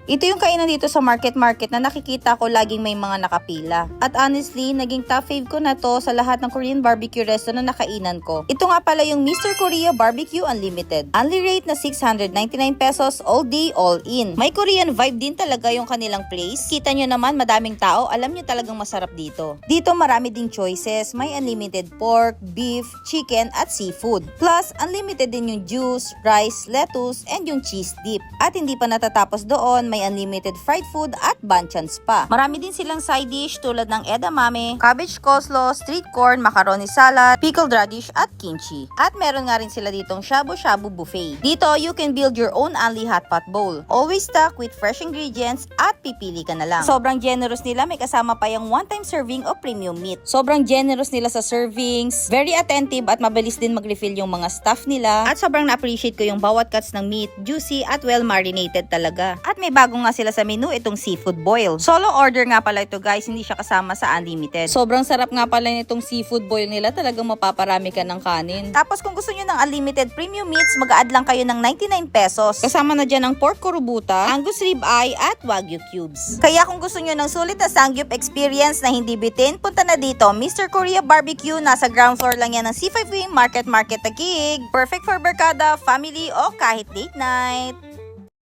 Ito yung kainan dito sa market na nakikita ko laging may mga nakapila. At honestly, naging top fave ko na to sa lahat ng Korean barbecue restaurant na nakainan ko. Ito nga pala yung Mr. Korea Barbecue Unlimited. Only rate na 699 pesos all day, all in. May Korean vibe din talaga yung kanilang place. Kita nyo naman, madaming tao. Alam nyo talagang masarap dito. Dito marami ding choices. May unlimited pork, beef, chicken, at seafood. Plus, unlimited din yung juice, rice, lettuce, and yung cheese dip. At hindi pa natatapos doon, may unlimited fried food at banchan pa. Marami din silang side dish tulad ng edamame, cabbage coleslaw, street corn, macaroni salad, pickled radish, at kimchi. At meron nga rin sila ditong shabu-shabu buffet. Dito, you can build your own only hot pot bowl. Always stocked with fresh ingredients at pipili ka na lang. Sobrang generous nila, may kasama pa yung one-time serving of premium meat. Sobrang generous nila sa servings, very attentive at mabilis din mag-refill yung mga staff nila. At sobrang na-appreciate ko yung bawat cuts ng meat, juicy at well marinated talaga. At may bago nga sila sa menu, itong seafood boil. Solo order nga pala ito guys, hindi siya kasama sa unlimited. Sobrang sarap nga pala nitong seafood boil nila, talagang mapaparami ka ng kanin. Tapos kung gusto nyo ng unlimited premium meats, mag-a-add lang kayo ng 99 pesos. Kasama na dyan ang pork kurubuta, angus rib eye at wagyu cubes. Kaya kung gusto nyo ng sulit na sangyup experience na hindi bitin, punta na dito, Mr. Korea Barbecue. Nasa ground floor lang yan ng C5 Wing Market Taguig. Perfect for barkada, family o kahit date night.